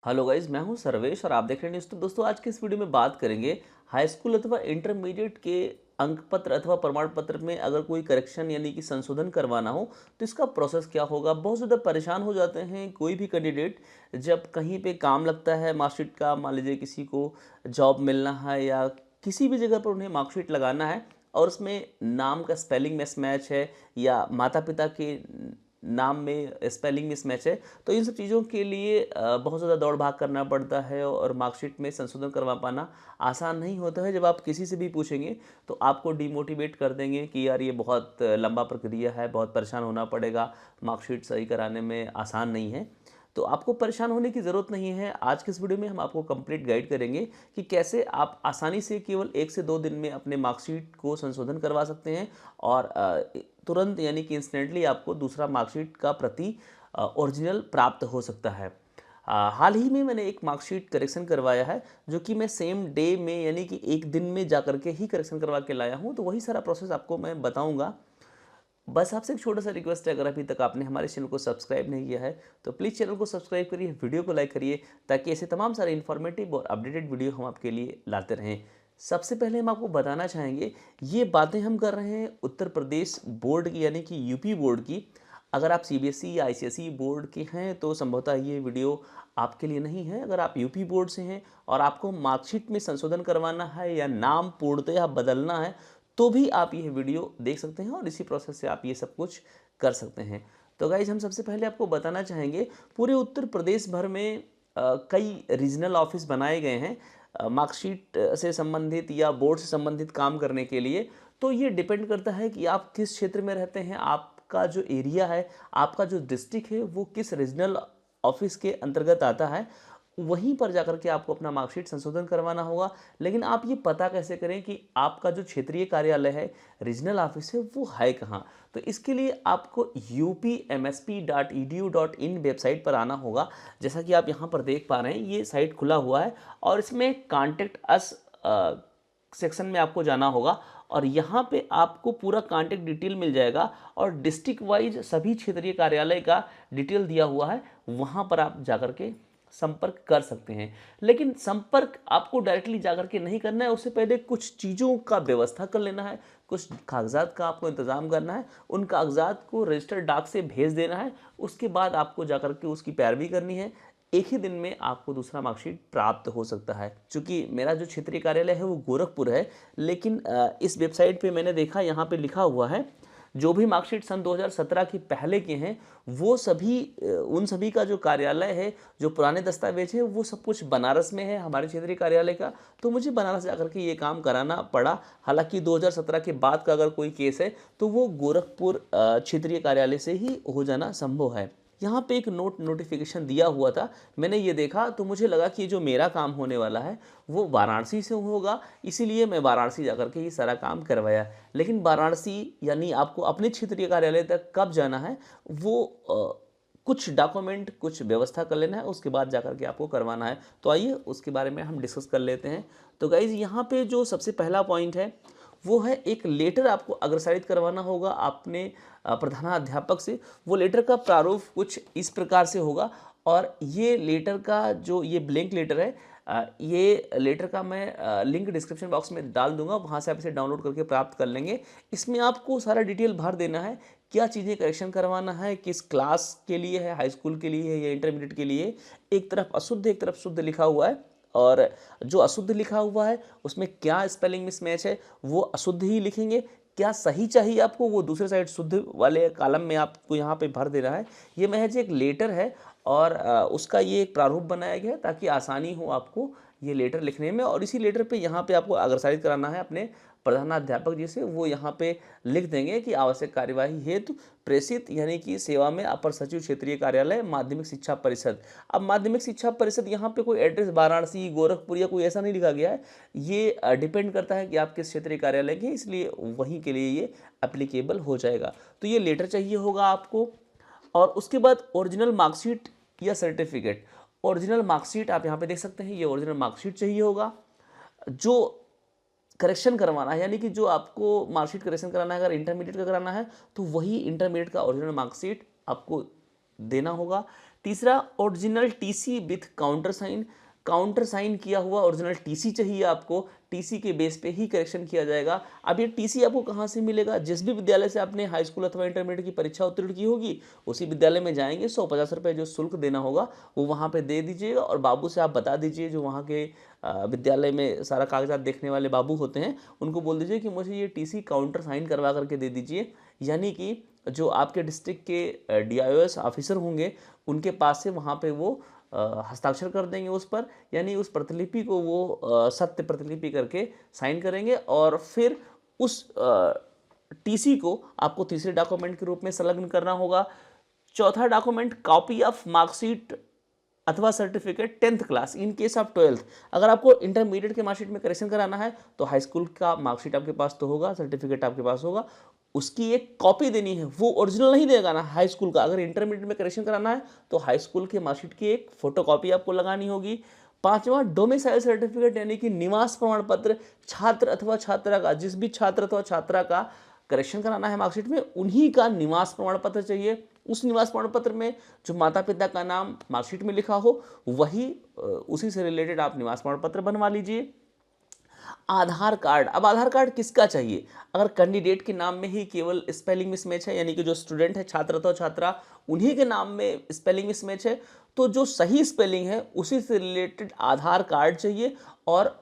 Hello guys, मैं हूं सर्वेश और आप देख रहे हैं न्यूज़। तो दोस्तों, आज के इस वीडियो में बात करेंगे हाई स्कूल अथवा इंटरमीडिएट के अंक पत्र अथवा प्रमाण पत्र में अगर कोई करेक्शन यानी कि संशोधन करवाना हो तो इसका प्रोसेस क्या होगा। बहुत ज़्यादा परेशान हो जाते हैं कोई भी कैंडिडेट जब कहीं पे काम लगता है मार्कशीट का। मान लीजिए किसी को जॉब मिलना है या किसी भी जगह पर उन्हें मार्कशीट लगाना है और उसमें नाम का स्पेलिंग मिसमैच है या माता पिता के नाम में स्पेलिंग मिसमैच है, तो इन सब चीज़ों के लिए बहुत ज़्यादा दौड़ भाग करना पड़ता है और मार्कशीट में संशोधन करवा पाना आसान नहीं होता है। जब आप किसी से भी पूछेंगे तो आपको डिमोटिवेट कर देंगे कि यार ये बहुत लंबा प्रक्रिया है, बहुत परेशान होना पड़ेगा, मार्कशीट सही कराने में आसान नहीं है। तो आपको परेशान होने की ज़रूरत नहीं है। आज के इस वीडियो में हम आपको कंप्लीट गाइड करेंगे कि कैसे आप आसानी से केवल 1 से 2 दिन में अपने मार्कशीट को संशोधन करवा सकते हैं और तुरंत यानी कि इंस्टेंटली आपको दूसरा मार्कशीट का प्रति ओरिजिनल प्राप्त हो सकता है। हाल ही में मैंने एक मार्कशीट करेक्शन करवाया है जो कि मैं सेम डे में यानी कि एक दिन में जा करके ही करेक्शन करवा के लाया हूँ। तो वही सारा प्रोसेस आपको मैं बताऊँगा। बस आपसे एक छोटा सा रिक्वेस्ट है, अगर अभी तक आपने हमारे चैनल को सब्सक्राइब नहीं किया है तो प्लीज़ चैनल को सब्सक्राइब करिए, वीडियो को लाइक करिए ताकि ऐसे तमाम सारे इन्फॉर्मेटिव और अपडेटेड वीडियो हम आपके लिए लाते रहें। सबसे पहले हम आपको बताना चाहेंगे, ये बातें हम कर रहे हैं उत्तर प्रदेश बोर्ड की यानी कि यूपी बोर्ड की। अगर आप सीबीएसई या आईसीएसई बोर्ड के हैं तो संभवतः ये वीडियो आपके लिए नहीं है। अगर आप यूपी बोर्ड से हैं और आपको मार्कशीट में संशोधन करवाना है या नाम पूर्णतः बदलना है तो भी आप ये वीडियो देख सकते हैं और इसी प्रोसेस से आप ये सब कुछ कर सकते हैं। तो गाइज, हम सबसे पहले आपको बताना चाहेंगे, पूरे उत्तर प्रदेश भर में कई रीजनल ऑफिस बनाए गए हैं मार्कशीट से संबंधित या बोर्ड से संबंधित काम करने के लिए। तो ये डिपेंड करता है कि आप किस क्षेत्र में रहते हैं, आपका जो एरिया है, आपका जो डिस्ट्रिक्ट है वो किस रीजनल ऑफिस के अंतर्गत आता है। वहीं पर जाकर के आपको अपना मार्कशीट संशोधन करवाना होगा। लेकिन आप ये पता कैसे करें कि आपका जो क्षेत्रीय कार्यालय है, रीजनल ऑफिस है, वो है कहाँ। तो इसके लिए आपको upmsp.edu.in वेबसाइट पर आना होगा। जैसा कि आप यहाँ पर देख पा रहे हैं, ये साइट खुला हुआ है और इसमें कॉन्टेक्ट अस सेक्शन में आपको जाना होगा और यहाँ पे आपको पूरा कांटेक्ट डिटेल मिल जाएगा और डिस्ट्रिक्ट वाइज सभी क्षेत्रीय कार्यालय का डिटेल दिया हुआ है। वहाँ पर आप जाकर के संपर्क कर सकते हैं। लेकिन संपर्क आपको डायरेक्टली जाकर के नहीं करना है, उससे पहले कुछ चीज़ों का व्यवस्था कर लेना है, कुछ कागजात का आपको इंतज़ाम करना है, उन कागजात को रजिस्टर्ड डाक से भेज देना है। उसके बाद आपको जाकर के उसकी पैरवी करनी है। एक ही दिन में आपको दूसरा मार्कशीट प्राप्त हो सकता है। चूँकि मेरा जो क्षेत्रीय कार्यालय है वो गोरखपुर है, लेकिन इस वेबसाइट पे मैंने देखा, यहाँ पे लिखा हुआ है जो भी मार्कशीट सन 2017 के पहले के हैं वो सभी उन सभी का जो कार्यालय है, जो पुराने दस्तावेज है, वो सब कुछ बनारस में है हमारे क्षेत्रीय कार्यालय का। तो मुझे बनारस जाकर के ये काम कराना पड़ा। हालांकि 2017 के बाद का अगर कोई केस है तो वो गोरखपुर क्षेत्रीय कार्यालय से ही हो जाना संभव है। यहाँ पे एक नोटिफिकेशन दिया हुआ था, मैंने ये देखा तो मुझे लगा कि जो मेरा काम होने वाला है वो वाराणसी से होगा, इसीलिए मैं वाराणसी जाकर के ये सारा काम करवाया। लेकिन वाराणसी यानी आपको अपने क्षेत्रीय कार्यालय तक कब जाना है, वो कुछ डॉक्यूमेंट, कुछ व्यवस्था कर लेना है, उसके बाद जाकर के आपको करवाना है। तो आइए उसके बारे में हम डिस्कस कर लेते हैं। तो गाइज, यहाँ पे जो सबसे पहला पॉइंट है वो है एक लेटर आपको अग्रसारित करवाना होगा अपने प्रधानाध्यापक से। वो लेटर का प्रारूप कुछ इस प्रकार से होगा और ये लेटर का जो ये ब्लैंक लेटर है, ये लेटर का मैं लिंक डिस्क्रिप्शन बॉक्स में डाल दूंगा, वहाँ से आप इसे डाउनलोड करके प्राप्त कर लेंगे। इसमें आपको सारा डिटेल भर देना है, क्या चीज़ें करेक्शन करवाना है, किस क्लास के लिए है, हाई स्कूल के लिए है या इंटरमीडिएट के लिए। एक तरफ अशुद्ध एक तरफ शुद्ध लिखा हुआ है और जो अशुद्ध लिखा हुआ है उसमें क्या स्पेलिंग मिसमैच है वो अशुद्ध ही लिखेंगे, क्या सही चाहिए आपको वो दूसरे साइड शुद्ध वाले कॉलम में आपको यहाँ पे भर देना है। ये महज एक लेटर है और उसका ये एक प्रारूप बनाया गया है ताकि आसानी हो आपको ये लेटर लिखने में। और इसी लेटर पे यहाँ पे आपको अग्रसारित कराना है अपने प्रधानाध्यापक जी से। वो यहाँ पे लिख देंगे कि आवश्यक कार्यवाही हेतु प्रेषित यानी कि सेवा में अपर सचिव क्षेत्रीय कार्यालय माध्यमिक शिक्षा परिषद। अब माध्यमिक शिक्षा परिषद यहाँ पे कोई एड्रेस वाराणसी, गोरखपुर या कोई ऐसा नहीं लिखा गया है। ये डिपेंड करता है कि आप किस क्षेत्रीय कार्यालय के, इसलिए वहीं के लिए ये एप्लीकेबल हो जाएगा। तो ये लेटर चाहिए होगा आपको और उसके बाद ओरिजिनल मार्कशीट या सर्टिफिकेट। ओरिजिनल मार्कशीट आप यहाँ पे देख सकते हैं, ये ओरिजिनल मार्कशीट चाहिए होगा। जो करेक्शन करवाना है यानी कि जो आपको मार्कशीट करेक्शन कराना है, अगर इंटरमीडिएट का कराना है तो वही इंटरमीडिएट का ओरिजिनल मार्कशीट आपको देना होगा। तीसरा, original TC with countersign किया हुआ ओरिजिनल टीसी चाहिए आपको। टीसी के बेस पे ही करेक्शन किया जाएगा। अब ये टीसी आपको कहाँ से मिलेगा? जिस भी विद्यालय से आपने हाई स्कूल अथवा इंटरमीडिएट की परीक्षा उत्तीर्ण की होगी उसी विद्यालय में जाएंगे, 150 रुपये जो शुल्क देना होगा वो वहाँ पे दे दीजिएगा और बाबू से आप बता दीजिए, जो वहाँ के विद्यालय में सारा कागजात देखने वाले बाबू होते हैं उनको बोल दीजिए कि मुझे ये टीसी काउंटर साइन करवा करके दे दीजिए। यानी कि जो आपके डिस्ट्रिक्ट के डीआईओएस ऑफिसर होंगे उनके पास से वहाँ पे वो हस्ताक्षर कर देंगे उस पर, यानी उस प्रतिलिपि को वो सत्य प्रतिलिपि करके साइन करेंगे और फिर उस टीसी को आपको तीसरे डॉक्यूमेंट के रूप में संलग्न करना होगा। चौथा डॉक्यूमेंट, कॉपी ऑफ मार्कशीट अथवा certificate 10th class in case of 12th। अगर आपको इंटरमीडिएट के मार्कशीट में करेक्शन कराना है तो हाई स्कूल का मार्कशीट आपके पास तो होगा, सर्टिफिकेट आपके पास होगा, उसकी एक कॉपी देनी है। वो ओरिजिनल नहीं देगा ना हाई स्कूल का। अगर इंटरमीडिएट में करेक्शन कराना है तो हाई स्कूल के मार्कशीट की एक फोटोकॉपी आपको लगानी होगी। पांचवा, डोमिसाइल सर्टिफिकेट यानी कि निवास प्रमाण पत्र छात्र अथवा छात्रा का, जिस भी छात्र अथवा छात्रा का करेक्शन कराना है मार्कशीट में उन्हीं का निवास प्रमाण पत्र चाहिए। उस निवास प्रमाण पत्र में जो माता पिता का नाम मार्कशीट में लिखा हो वही उसी से रिलेटेड आप निवास प्रमाण पत्र बनवा लीजिए। आधार कार्ड, अब आधार कार्ड किसका चाहिए? अगर कैंडिडेट के नाम में ही केवल स्पेलिंग मिसमैच है, यानी कि जो स्टूडेंट है छात्र अथवा छात्रा उन्हीं के नाम में स्पेलिंग मिसमैच है, तो जो सही स्पेलिंग है उसी से रिलेटेड आधार कार्ड चाहिए और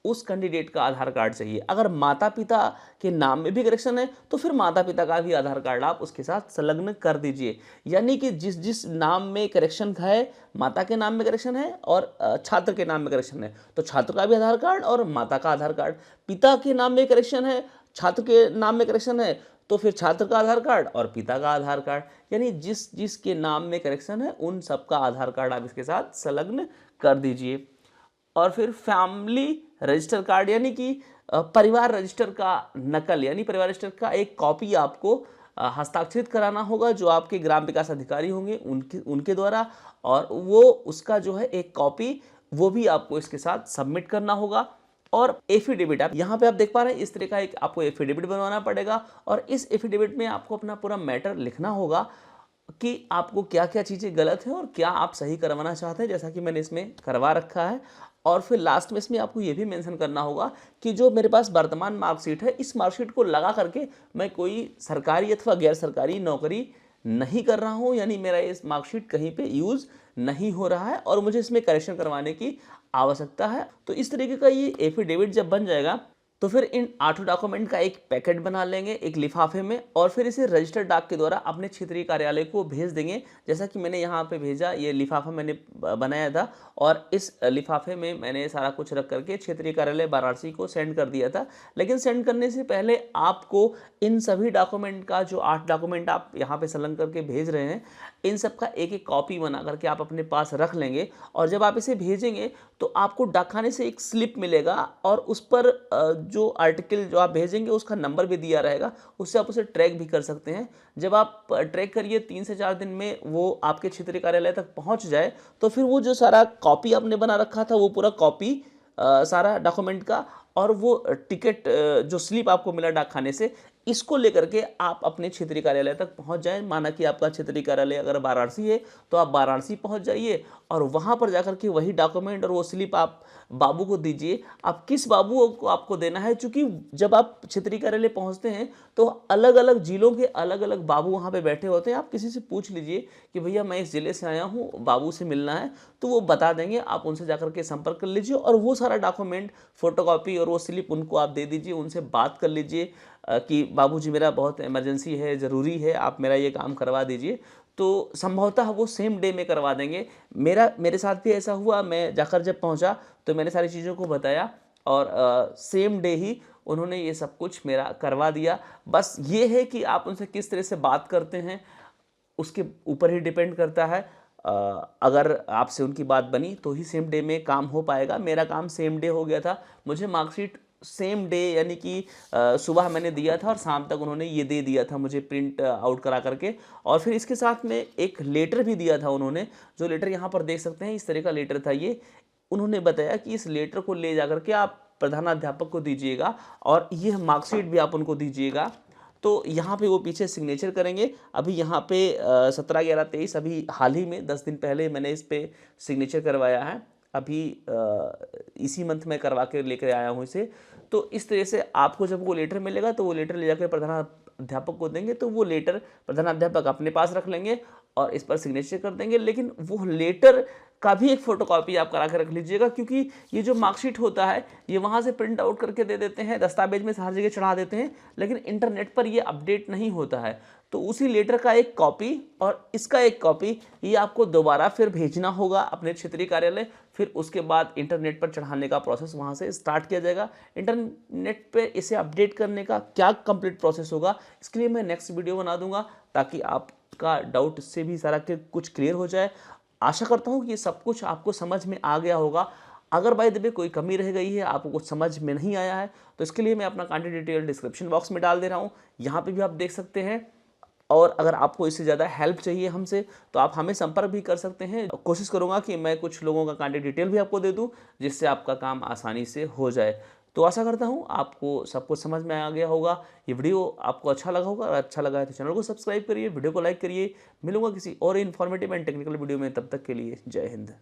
उस कैंडिडेट का आधार कार्ड चाहिए। अगर माता पिता के नाम में भी करेक्शन है तो फिर माता पिता का भी आधार कार्ड आप उसके साथ संलग्न कर दीजिए। यानी कि जिस जिस नाम में करेक्शन है, माता के नाम में करेक्शन है और छात्र के नाम में करेक्शन है तो छात्र का भी आधार कार्ड और माता का आधार कार्ड। पिता के नाम में करेक्शन है, छात्र के नाम में करेक्शन है तो फिर छात्र का आधार कार्ड और पिता का आधार कार्ड। यानी जिस जिसके नाम में करेक्शन है उन सबका आधार कार्ड आप इसके साथ संलग्न कर दीजिए। और फिर फैमिली रजिस्टर कार्ड यानी कि परिवार रजिस्टर का नकल, यानी परिवार रजिस्टर का एक कॉपी आपको हस्ताक्षरित कराना होगा जो आपके ग्राम विकास अधिकारी होंगे उनके द्वारा, और वो उसका जो है एक कॉपी वो भी आपको इसके साथ सबमिट करना होगा। और एफिडेविट, आप यहाँ पे आप देख पा रहे हैं इस तरह का एक आपको एफिडेविट बनवाना पड़ेगा और इस एफिडेविट में आपको अपना पूरा मैटर लिखना होगा कि आपको क्या क्या चीज़ें गलत हैं और क्या आप सही करवाना चाहते हैं, जैसा कि मैंने इसमें करवा रखा है। और फिर लास्ट में इसमें आपको ये भी मेंशन करना होगा कि जो मेरे पास वर्तमान मार्कशीट है इस मार्कशीट को लगा करके मैं कोई सरकारी अथवा गैर सरकारी नौकरी नहीं कर रहा हूँ, यानी मेरा इस मार्कशीट कहीं पे यूज़ नहीं हो रहा है और मुझे इसमें करेक्शन करवाने की आवश्यकता है। तो इस तरीके का ये एफिडेविट जब बन जाएगा तो फिर इन 8 डॉक्यूमेंट का एक पैकेट बना लेंगे एक लिफाफे में और फिर इसे रजिस्टर्ड डाक के द्वारा अपने क्षेत्रीय कार्यालय को भेज देंगे। जैसा कि मैंने यहाँ पे भेजा, ये लिफाफा मैंने बनाया था और इस लिफाफे में मैंने सारा कुछ रख करके क्षेत्रीय कार्यालय वाराणसी को सेंड कर दिया था। लेकिन सेंड करने से पहले आपको इन सभी डॉक्यूमेंट का, जो 8 डॉक्यूमेंट आप यहाँ पे संलग्न करके भेज रहे हैं, इन सब का एक एक कॉपी बना करके आप अपने पास रख लेंगे और जब आप इसे भेजेंगे तो आपको डाकखाने से एक स्लिप मिलेगा और उस पर जो आर्टिकल जो आप भेजेंगे उसका नंबर भी दिया रहेगा, उससे आप उसे ट्रैक भी कर सकते हैं। जब आप ट्रैक करिए 3 से 4 दिन में वो आपके क्षेत्रीय कार्यालय तक पहुंच जाए तो फिर वो जो सारा कॉपी आपने बना रखा था वो पूरा कॉपी सारा डॉक्यूमेंट का और वो टिकट जो स्लिप आपको मिला डाकखाने से, इसको लेकर के आप अपने क्षेत्रीय कार्यालय तक पहुंच जाएं। माना कि आपका क्षेत्रीय कार्यालय अगर वाराणसी है तो आप वाराणसी पहुंच जाइए और वहां पर जाकर के वही डॉक्यूमेंट और वो स्लिप आप बाबू को दीजिए। आप किस बाबू को आपको देना है, क्योंकि जब आप क्षेत्रीय कार्यालय पहुंचते हैं तो अलग अलग जिलों के अलग अलग बाबू वहां पे बैठे होते हैं। आप किसी से पूछ लीजिए कि भैया मैं इस जिले से आया हूँ, बाबू से मिलना है, तो वो बता देंगे। आप उनसे जाकर के संपर्क कर लीजिए और वो सारा डॉक्यूमेंट फोटोकॉपी और वो स्लिप उनको आप दे दीजिए, उनसे बात कर लीजिए कि बाबूजी मेरा बहुत इमरजेंसी है, ज़रूरी है, आप मेरा ये काम करवा दीजिए। तो संभवतः वो सेम डे में करवा देंगे। मेरे साथ भी ऐसा हुआ। मैं जाकर जब पहुंचा तो मैंने सारी चीज़ों को बताया और सेम डे ही उन्होंने ये सब कुछ मेरा करवा दिया। बस ये है कि आप उनसे किस तरह से बात करते हैं उसके ऊपर ही डिपेंड करता है। अगर आपसे उनकी बात बनी तो ही सेम डे में काम हो पाएगा। मेरा काम सेम डे हो गया था। मुझे मार्कशीट सेम डे यानी कि सुबह मैंने दिया था और शाम तक उन्होंने ये दे दिया था मुझे प्रिंट आउट करा करके। और फिर इसके साथ में एक लेटर भी दिया था उन्होंने, जो लेटर यहाँ पर देख सकते हैं, इस तरह का लेटर था ये। उन्होंने बताया कि इस लेटर को ले जा करके आप प्रधानाध्यापक को दीजिएगा और ये मार्कशीट भी आप उनको दीजिएगा। तो यहाँ पे वो पीछे सिग्नेचर करेंगे। अभी यहाँ पे 17/11/23 अभी हाल ही में 10 दिन पहले मैंने इस पर सिग्नेचर करवाया है। अभी इसी मंथ में करवा के लेकर आया हूँ इसे। तो इस तरह से आपको जब वो लेटर मिलेगा तो वो लेटर ले जाकर प्रधानाध्यापक को देंगे, तो वो लेटर प्रधानाध्यापक अपने पास रख लेंगे और इस पर सिग्नेचर कर देंगे। लेकिन वो लेटर का भी एक फ़ोटोकॉपी आप करा कर रख लीजिएगा, क्योंकि ये जो मार्कशीट होता है ये वहाँ से प्रिंट आउट करके दे देते हैं, दस्तावेज में हर जगह चढ़ा देते हैं, लेकिन इंटरनेट पर ये अपडेट नहीं होता है। तो उसी लेटर का एक कॉपी और इसका एक कॉपी ये आपको दोबारा फिर भेजना होगा अपने क्षेत्रीय कार्यालय। फिर उसके बाद इंटरनेट पर चढ़ाने का प्रोसेस वहाँ से स्टार्ट किया जाएगा। इंटरनेट पे इसे अपडेट करने का क्या कंप्लीट प्रोसेस होगा, इसके लिए मैं नेक्स्ट वीडियो बना दूंगा, ताकि आपका डाउट इससे भी सारा कुछ क्लियर हो जाए। आशा करता हूँ कि ये सब कुछ आपको समझ में आ गया होगा। अगर बाय द वे कोई कमी रह गई है, आपको कुछ समझ में नहीं आया है, तो इसके लिए मैं अपना कॉन्टैक्ट डिटेल डिस्क्रिप्शन बॉक्स में डाल दे रहा हूँ, यहाँ पे भी आप देख सकते हैं। और अगर आपको इससे ज़्यादा हेल्प चाहिए हमसे तो आप हमें संपर्क भी कर सकते हैं। कोशिश करूँगा कि मैं कुछ लोगों का कॉन्टैक्ट डिटेल भी आपको दे दूँ, जिससे आपका काम आसानी से हो जाए। तो आशा करता हूँ आपको सब कुछ समझ में आ गया होगा। ये वीडियो आपको अच्छा लगा होगा, और अच्छा लगा है तो चैनल को सब्सक्राइब करिए, वीडियो को लाइक करिए। मिलूंगा किसी और इन्फॉर्मेटिव एंड टेक्निकल वीडियो में, तब तक के लिए जय हिंद।